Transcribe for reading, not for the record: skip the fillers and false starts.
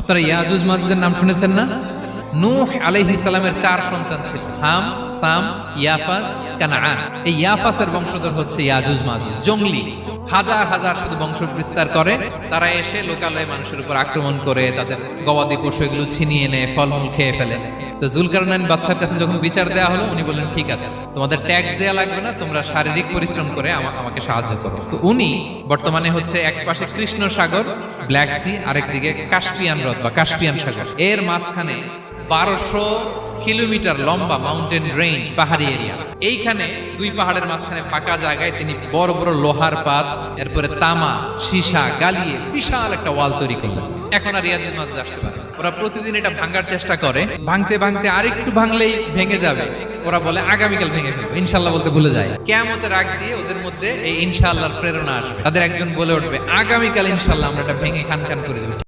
আপনারা ইয়াজুজ মাজুজের নাম শুনেছেন না? নূহ আলাইহিস সালামের 4 সন্তান ছিল, হাম, সাম, ইয়াফাস, কানাআন। এই ইয়াফাসের বংশধর হচ্ছে ইয়াজুজ মাজুজ। জঙ্গলি হাজার হাজার শুধু বংশ বিস্তার করে। তারা এসে লোকালয়ে মানুষের উপর আক্রমণ করে, তাদের গবাদি পশু এগুলো ছিনিয়ে নেয়, ফলমূল খেয়ে ফেলে। তো জুলকারনাইন বাদশার কাছে যখন বিচার দেওয়া হলো, উনি বললেন ঠিক আছে, তোমাদের ট্যাক্স দেয়া লাগবে না, তোমরা শারীরিক পরিশ্রম করে আমাকে সাহায্য করো। তো উনি বর্তমানে হচ্ছে এক পাশে কৃষ্ণ সাগর, ব্ল্যাক সি, আরেকদিকে কাস্পিয়ান হ্রদ বা কাস্পিয়ান সাগর, এর মাঝখানে 1200 কিলোমিটার লম্বা মাউন্টেন রেঞ্জ, পাহাড়ি এরিয়া। এইখানে দুই পাহাড়ের মাঝখানে ফাঁকা জায়গায় তিনি বড় বড় লোহার পাত, এরপরে তামা, সীসা গালিয়ে বিশাল একটা ওয়াল তৈরি করলেন। এখন আর ইয়াজুজ মাজুজ আসতে পারে। ওরা প্রতিদিন এটা ভাঙার চেষ্টা করে, ভাঙতে ভাঙতে আরেকটু ভাঙলেই ভেঙে যাবে। ওরা বলে আগামীকাল ভেঙে ফেলবো, ইনশাল্লাহ বলতে ভুলে যায়। কিয়ামতের আগ দিয়ে ওদের মধ্যে এই ইনশাআল্লাহর প্রেরণা আসবে। তাদের একজন বলে উঠবে, আগামীকাল ইনশাল্লাহ আমরা এটা ভেঙে খান খান করে দেবো।